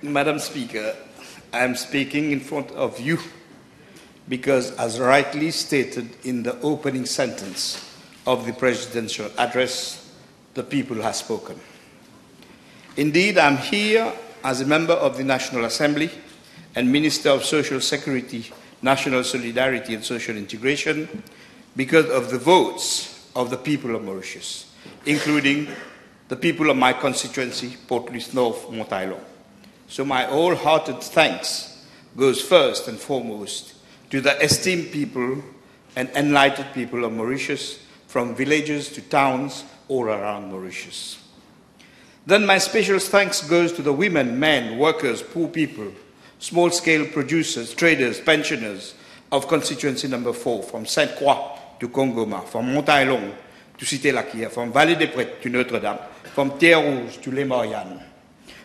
Madam Speaker, I am speaking in front of you because, as rightly stated in the opening sentence of the presidential address, the people have spoken. Indeed, I am here as a member of the National Assembly and Minister of Social Security, National Solidarity and Social Integration because of the votes of the people of Mauritius, including the people of my constituency, Port Louis North, Mont Island. So my wholehearted thanks goes first and foremost to the esteemed people and enlightened people of Mauritius, from villages to towns all around Mauritius. Then my special thanks goes to the women, men, workers, poor people, small-scale producers, traders, pensioners of constituency number 4, from Sainte-Croix to Kongoma, from Mont Island to Cité-Laquia, from Vallée des Prêtres to Notre-Dame, from Terre-Rouge to Les Mariannes,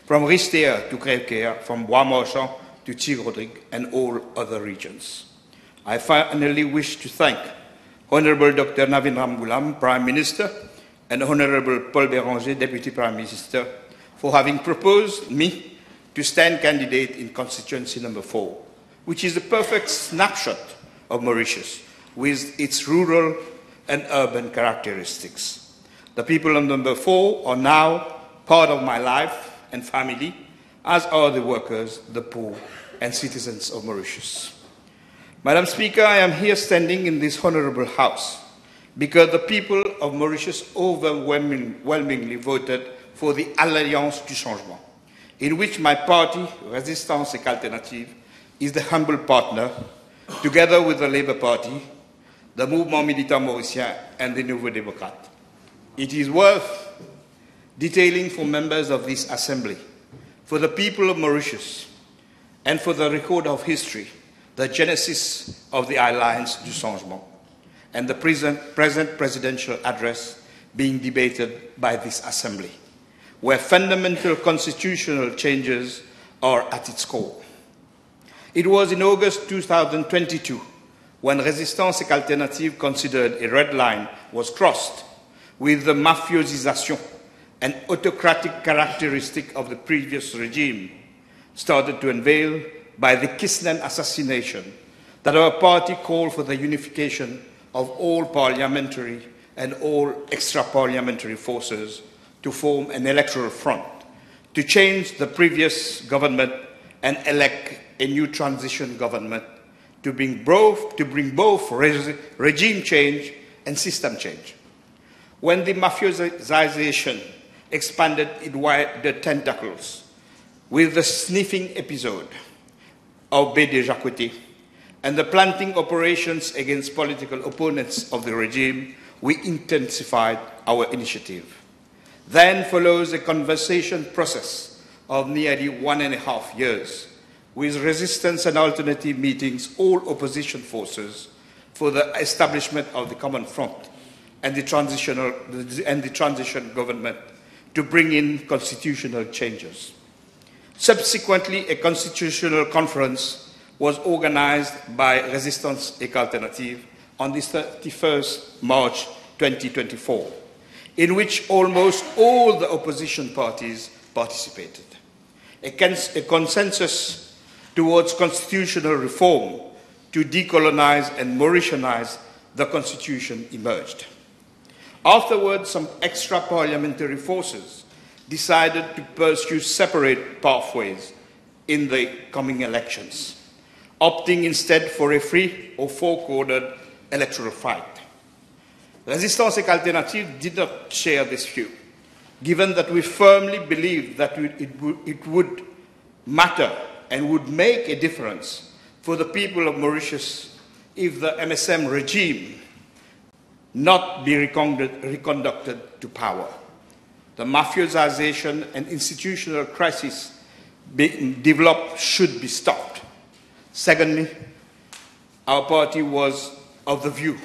from Ristea to Crèvecoeur, from Bois-Marchand to Tigre-Rodrigue, and all other regions. I finally wish to thank Honorable Dr. Navin Ramgoolam, Prime Minister, and Honorable Paul Béranger, Deputy Prime Minister, for having proposed me to stand candidate in constituency number 4, which is a perfect snapshot of Mauritius with its rural and urban characteristics. The people of number 4 are now part of my life and family, as are the workers, the poor, and citizens of Mauritius. Madam Speaker, I am here standing in this honorable House because the people of Mauritius overwhelmingly voted for the Alliance du Changement, in which my party, Résistance et Alternative, is the humble partner, together with the Labour Party, the Mouvement Militant Mauricien, and the Nouveau Démocrate. It is worth detailing for members of this Assembly, for the people of Mauritius, and for the record of history, the genesis of the Alliance du Changement, and the present presidential address being debated by this Assembly, where fundamental constitutional changes are at its core. It was in August 2022 when Résistance et Alternative considered a red line was crossed with the mafiosisation and autocratic characteristic of the previous regime started to unveil by the Kisnen assassination, that our party called for the unification of all parliamentary and all extra-parliamentary forces to form an electoral front, to change the previous government and elect a new transition government to bring both regime change and system change. When the mafiosization expanded its wider tentacles with the sniffing episode of BD Jacqueté and the planting operations against political opponents of the regime, we intensified our initiative. Then follows a conversation process of nearly 1.5 years, with resistance and alternative meetings, all opposition forces, for the establishment of the Common Front and the transition government to bring in constitutional changes. Subsequently, a constitutional conference was organized by Résistance et Alternative on the 31st March 2024, in which almost all the opposition parties participated. A consensus towards constitutional reform to decolonize and Mauritianize the constitution emerged. Afterwards, some extra-parliamentary forces decided to pursue separate pathways in the coming elections, opting instead for a free or four-cornered electoral fight. Résistance et Alternative did not share this view, given that we firmly believed that it would matter and would make a difference for the people of Mauritius if the MSM regime not be reconducted to power. The mafiosization and institutional crisis being developed should be stopped. Secondly, our party was of the view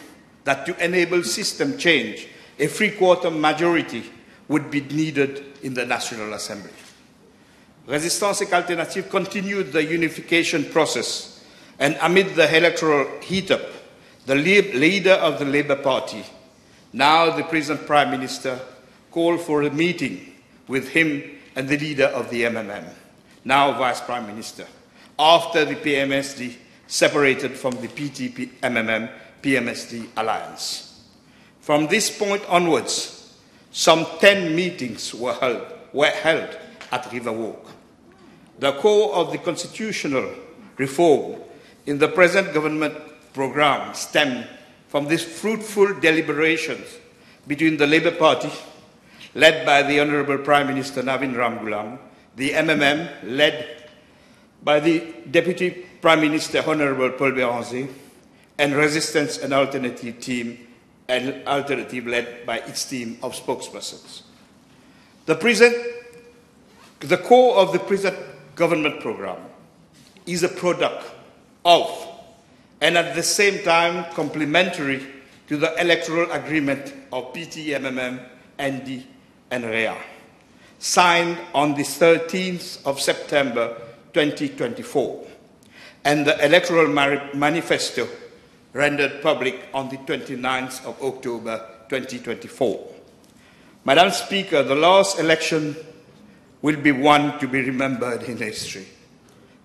that to enable system change, a three-quarter majority would be needed in the National Assembly. Résistance et Alternative continued the unification process, and amid the electoral heat-up, the leader of the Labour Party, now the present Prime Minister, called for a meeting with him and the leader of the MMM now Vice Prime Minister, after the PMSD separated from the PTP-MMM-PMSD alliance. From this point onwards, some 10 meetings were held at Riverwalk. The core of the constitutional reform in the present government program stemmed from these fruitful deliberations between the Labour Party, led by the Honourable Prime Minister Navin Ramgoolam, the MMM, led by the Deputy Prime Minister Honourable Paul Béranger, and Resistance and Alternative team, and Alternative led by its team of spokespersons. The core of the present government program is a product of, and at the same time complementary to the electoral agreement of PT-MMM, ND, and REA, signed on the 13th of September 2024, and the electoral manifesto rendered public on the 29th of October 2024. Madam Speaker, the last election will be one to be remembered in history.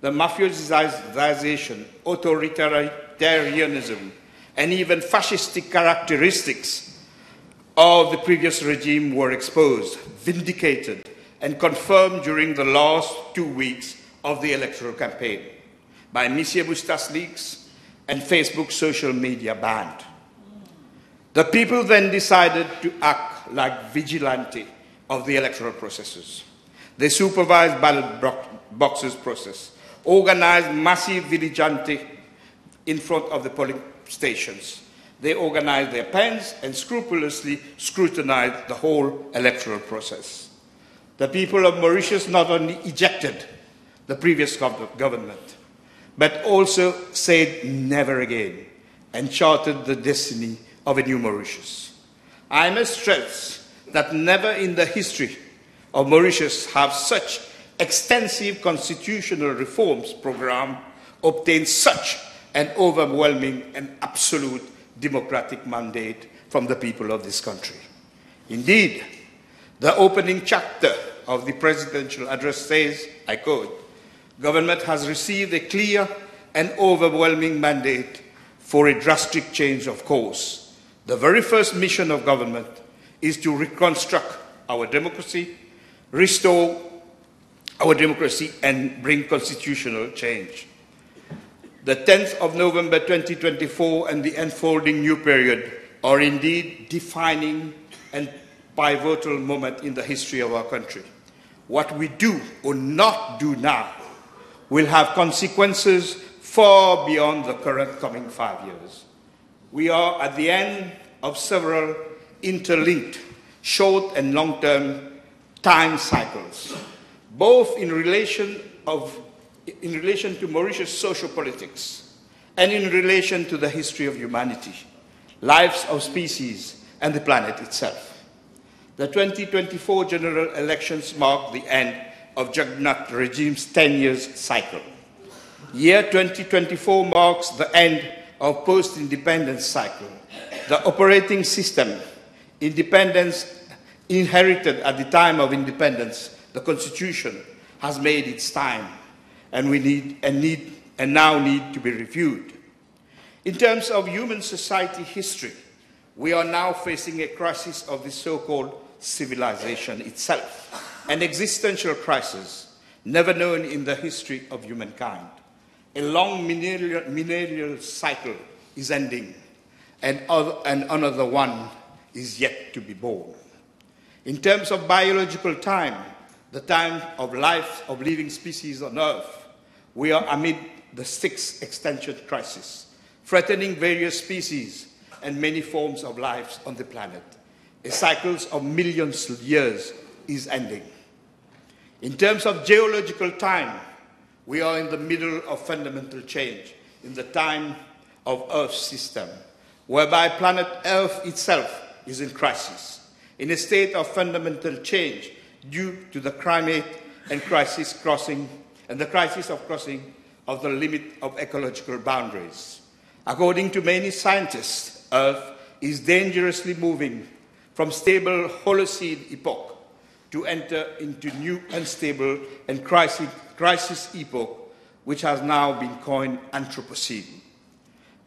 The mafiosization, authoritarianism, and even fascistic characteristics of the previous regime were exposed, vindicated, and confirmed during the last 2 weeks of the electoral campaign by Monsieur Boustas leaks and Facebook social media banned. The people then decided to act like vigilante of the electoral processes. They supervised ballot boxes process, organized massive vigilante in front of the polling stations. They organized their pens and scrupulously scrutinized the whole electoral process. The people of Mauritius not only ejected the previous government, but also said never again and charted the destiny of a new Mauritius. I must stress that never in the history of Mauritius have such extensive constitutional reforms program obtained such an overwhelming and absolute democratic mandate from the people of this country. Indeed, the opening chapter of the presidential address says, I quote, "Government has received a clear and overwhelming mandate for a drastic change of course. The very first mission of government is to reconstruct our democracy, restore our democracy, and bring constitutional change." The 10th of November 2024 and the unfolding new period are indeed defining and pivotal moment in the history of our country. What we do or not do now will have consequences far beyond the current coming 5 years. We are at the end of several interlinked short and long-term time cycles, both in relation to Mauritius social politics and in relation to the history of humanity, lives of species, and the planet itself. The 2024 general elections mark the end of Jagannath regime's 10 years cycle. Year 2024 marks the end of post-independence cycle. The operating system, independence inherited at the time of independence, the Constitution, has made its time, and now need to be reviewed. In terms of human society history, we are now facing a crisis of the so-called civilization itself, an existential crisis never known in the history of humankind. A long millennial cycle is ending, and another one is yet to be born. In terms of biological time, the time of life of living species on Earth, we are amid the sixth extinction crisis, threatening various species and many forms of life on the planet. A cycle of millions of years is ending. In terms of geological time, we are in the middle of fundamental change in the time of Earth's system, whereby planet Earth itself is in crisis, in a state of fundamental change due to the climate and crisis of crossing of the limit of ecological boundaries. According to many scientists, Earth is dangerously moving from stable Holocene epoch to enter into new unstable and crisis epoch, which has now been coined Anthropocene.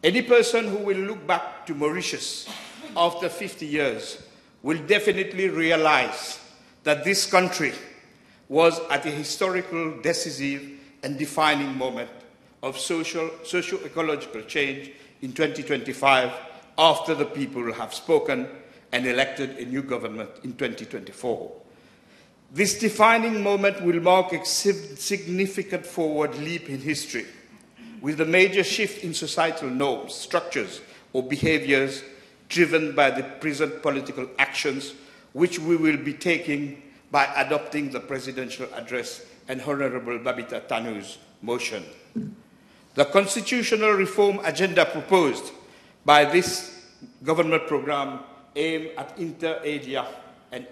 Any person who will look back to Mauritius after 50 years will definitely realize that this country was at a historical, decisive, and defining moment of socio-ecological change in 2025 after the people have spoken and elected a new government in 2024. This defining moment will mark a significant forward leap in history, with a major shift in societal norms, structures, or behaviors driven by the present political actions which we will be taking by adopting the presidential address and Honorable Babita Tanu's motion. The constitutional reform agenda proposed by this government program aims at inter alia and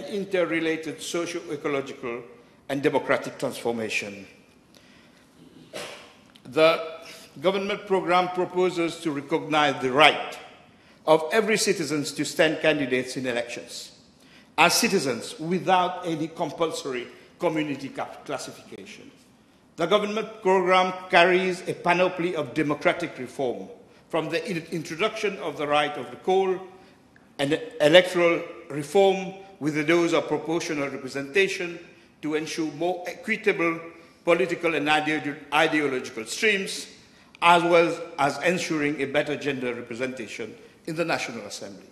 interrelated socio-ecological and democratic transformation. The government program proposes to recognize the right of every citizen to stand candidates in elections as citizens without any compulsory community classification. The government program carries a panoply of democratic reform, from the introduction of the right of recall and electoral reform with the dose of proportional representation to ensure more equitable political and ideological streams, as well as ensuring a better gender representation in the National Assembly.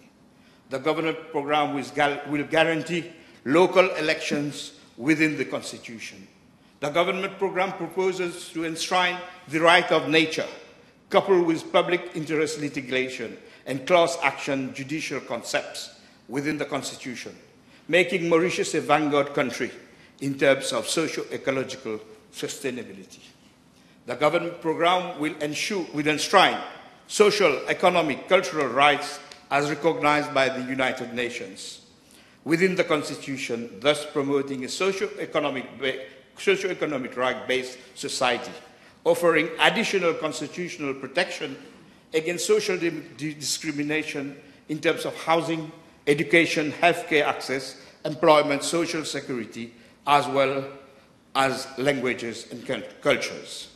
The government program will guarantee local elections within the Constitution. The government program proposes to enshrine the right of nature, coupled with public interest litigation and class action judicial concepts within the Constitution, making Mauritius a vanguard country in terms of socio-ecological sustainability. The government program will enshrine social, economic, cultural rights as recognized by the United Nations within the Constitution, thus promoting a socio-economic right-based society, offering additional constitutional protection against social discrimination in terms of housing, education, healthcare access, employment, social security, as well as languages and cultures.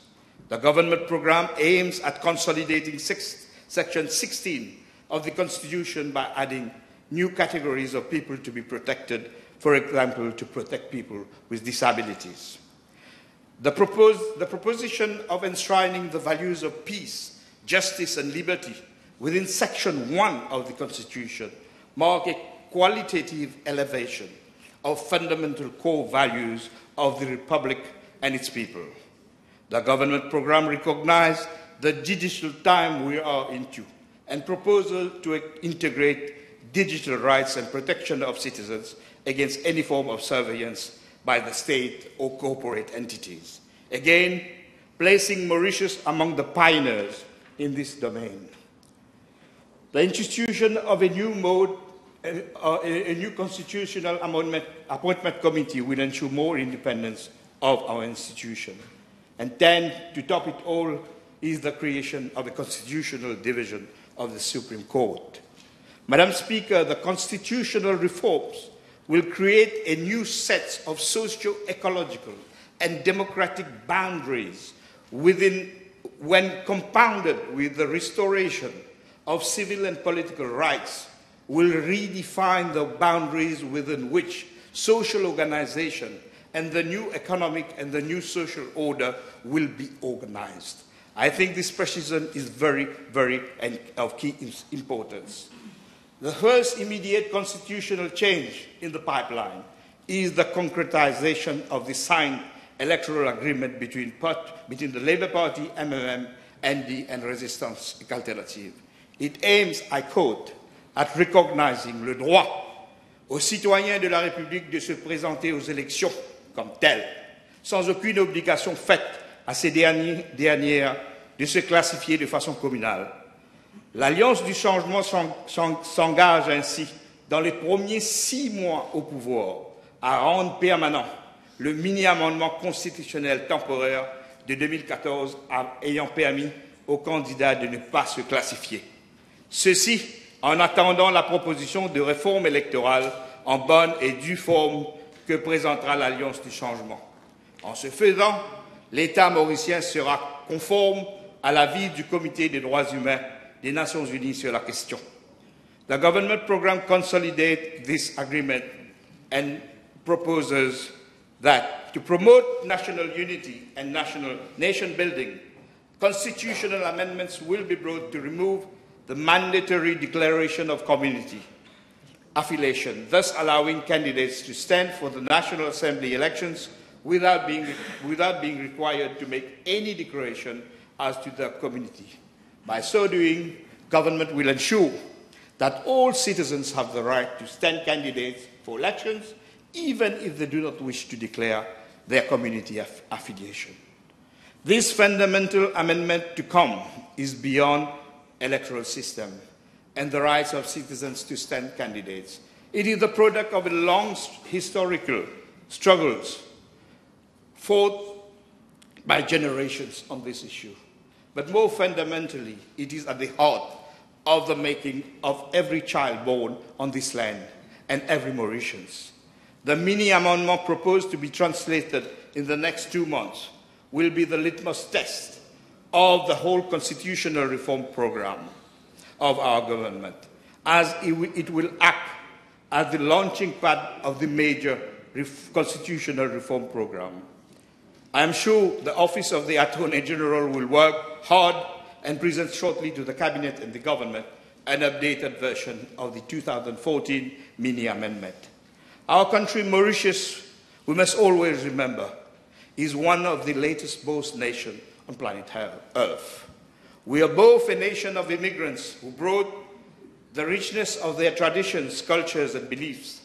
The government program aims at consolidating Section 16 of the Constitution by adding new categories of people to be protected, for example, to protect people with disabilities. The proposition of enshrining the values of peace, justice, and liberty within Section 1 of the Constitution mark a qualitative elevation of fundamental core values of the Republic and its people. The government program recognizes the digital time we are into and proposes to integrate digital rights and protection of citizens against any form of surveillance by the state or corporate entities, again placing Mauritius among the pioneers in this domain. The institution of a new constitutional appointment committee will ensure more independence of our institution. And then, to top it all, is the creation of a constitutional division of the Supreme Court. Madam Speaker, the constitutional reforms will create a new set of socio-ecological and democratic boundaries when compounded with the restoration of civil and political rights, will redefine the boundaries within which social organization and the new economic and the new social order will be organized. I think this precision is very, very of key importance. The first immediate constitutional change in the pipeline is the concretization of the signed electoral agreement between the Labour Party, MMM, ND, and Resistance Alternative. It aims, I quote, at recognizing le droit aux citoyens de la République de se présenter aux élections comme tels, sans aucune obligation faite à ces dernières de se classifier de façon communale. L'Alliance du changement s'engage ainsi, dans les premiers 6 mois au pouvoir, à rendre permanent le mini-amendement constitutionnel temporaire de 2014 ayant permis aux candidats de ne pas se classifier. Ceci en attendant la proposition de réforme électorale en bonne et due forme que présentera l'Alliance du changement. En ce faisant, l'État mauricien sera conforme à l'avis du Comité des droits humains des Nations Unies sur la question. The government program consolidates this agreement and proposes that to promote national unity and nation building, constitutional amendments will be brought to remove the mandatory declaration of community affiliation, thus allowing candidates to stand for the National Assembly elections without being required to make any declaration as to their community. By so doing, government will ensure that all citizens have the right to stand candidates for elections, even if they do not wish to declare their community affiliation. This fundamental amendment to come is beyond electoral system and the rights of citizens to stand candidates. It is the product of a long historical struggles fought by generations on this issue. But more fundamentally, it is at the heart of the making of every child born on this land and every Mauritians. The mini-amendment proposed to be translated in the next 2 months will be the litmus test of the whole constitutional reform program of our government, as it will act as the launching pad of the major constitutional reform program. I am sure the Office of the Attorney General will work hard and present shortly to the Cabinet and the Government an updated version of the 2014 mini-amendment. Our country, Mauritius, we must always remember, is one of the latest both nations on planet Earth. We are both a nation of immigrants who brought the richness of their traditions, cultures, and beliefs,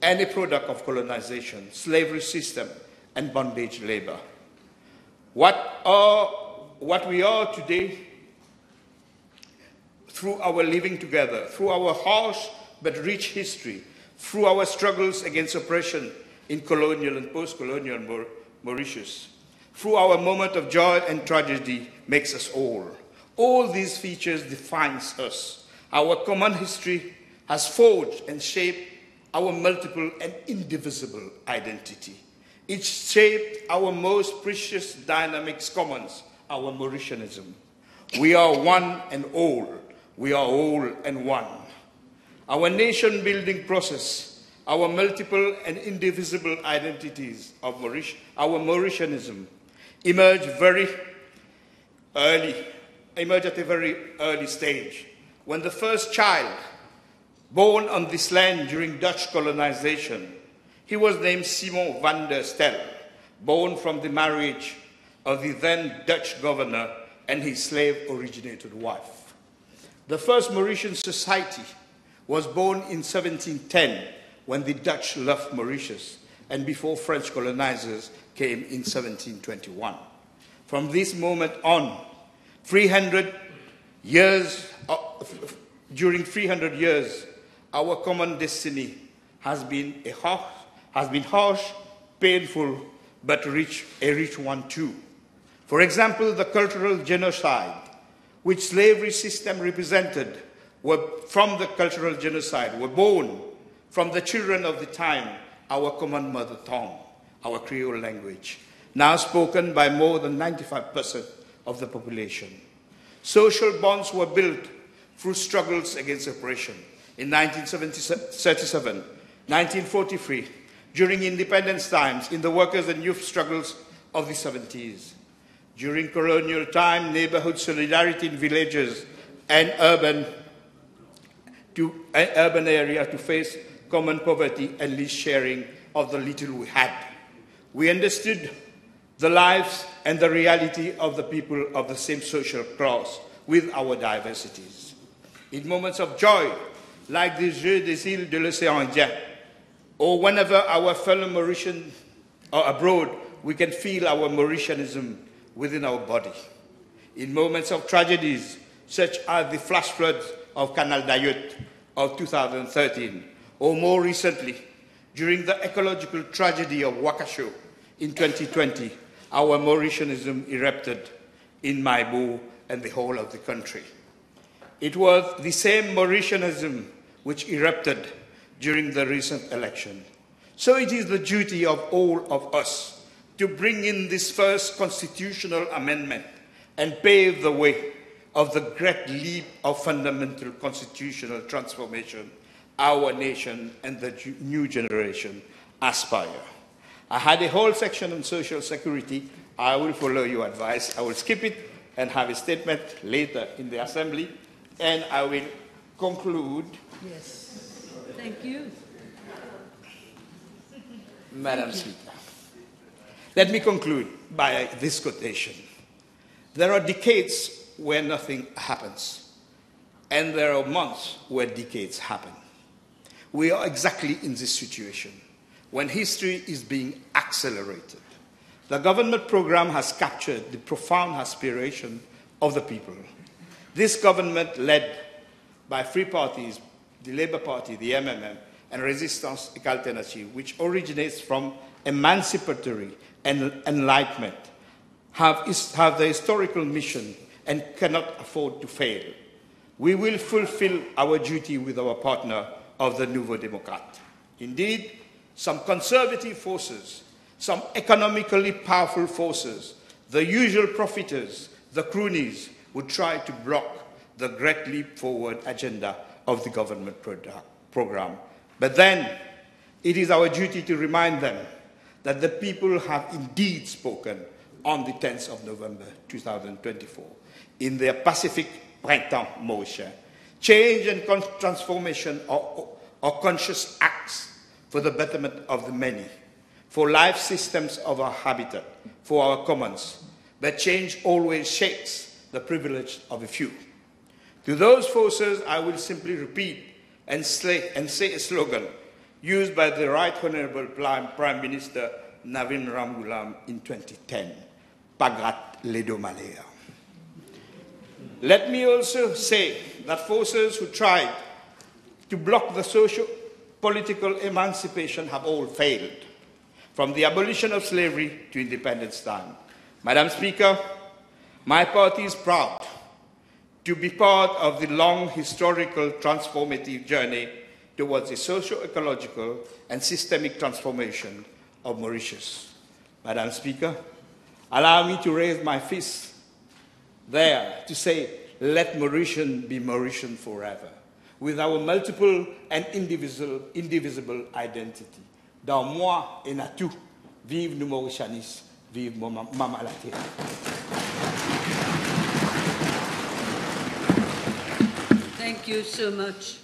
and a product of colonization, slavery system, and bondage labor. What we are today, through our living together, through our harsh but rich history, through our struggles against oppression in colonial and post-colonial Mauritius, through our moment of joy and tragedy, makes us all. All these features defines us. Our common history has forged and shaped our multiple and indivisible identity. It shaped our most precious dynamics commons, our Mauritianism. We are one and all. We are all and one. Our nation-building process, our multiple and indivisible identities of our Mauritianism emerged at a very early stage, when the first child born on this land during Dutch colonization, he was named Simon van der Stel, born from the marriage of the then Dutch governor and his slave-originated wife. The first Mauritian society was born in 1710, when the Dutch left Mauritius and before French colonizers came in 1721. From this moment on, during 300 years, our common destiny has been harsh, painful, but a rich one too. For example, the cultural genocide, which slavery system represented, were born from the children of the time, our common mother tongue, our Creole language, now spoken by more than 95% of the population. Social bonds were built through struggles against oppression. In 1937, 1943, during independence times, in the workers' and youth struggles of the 70s. During colonial time, neighborhood solidarity in villages and urban area to face common poverty and least sharing of the little we had. We understood the lives and the reality of the people of the same social class with our diversities. In moments of joy, like the Jeux des îles de l'océan Indien, or whenever our fellow Mauritians are abroad, we can feel our Mauritianism within our body. In moments of tragedies, such as the flash floods of Canal d'Ayotte of 2013, or more recently, during the ecological tragedy of Wakasho in 2020, our Mauritianism erupted in Maibo and the whole of the country. It was the same Mauritianism which erupted during the recent election. So it is the duty of all of us to bring in this first constitutional amendment and pave the way of the great leap of fundamental constitutional transformation our nation and the new generation aspire. I had a whole section on social security. I will follow your advice. I will skip it and have a statement later in the Assembly. And I will conclude. Yes. Thank you. Madam Speaker, let me conclude by this quotation. There are decades where nothing happens, and there are months where decades happen. We are exactly in this situation, when history is being accelerated. The government program has captured the profound aspiration of the people. This government, led by three parties, the Labour Party, the MMM, and Resistance Alternative, which originates from emancipatory and enlightenment, have the historical mission and cannot afford to fail. We will fulfill our duty with our partner of the Nouveau Démocrate. Indeed, some conservative forces, some economically powerful forces, the usual profiteers, the cronies, would try to block the great leap forward agenda of the government program. But then, it is our duty to remind them that the people have indeed spoken on the 10th of November 2024 in their Pacific Printemps motion. Change and transformation are conscious acts for the betterment of the many, for life systems of our habitat, for our commons. But change always shakes the privilege of a few. To those forces, I will simply repeat and say a slogan used by the Right Honourable Prime Minister Navin Ramgoolam in 2010, Pagrat Ledo Malaya. Let me also say that forces who tried to block the socio-political emancipation have all failed, from the abolition of slavery to independence time. Madam Speaker, my party is proud to be part of the long historical transformative journey towards a socio-ecological and systemic transformation of Mauritius. Madam Speaker, allow me to raise my fist there to say, let Mauritian be Mauritian forever, with our multiple and indivisible identity. Dans moi et Natou, vive nous Mauritianis, vive Mama la Terre. Thank you so much.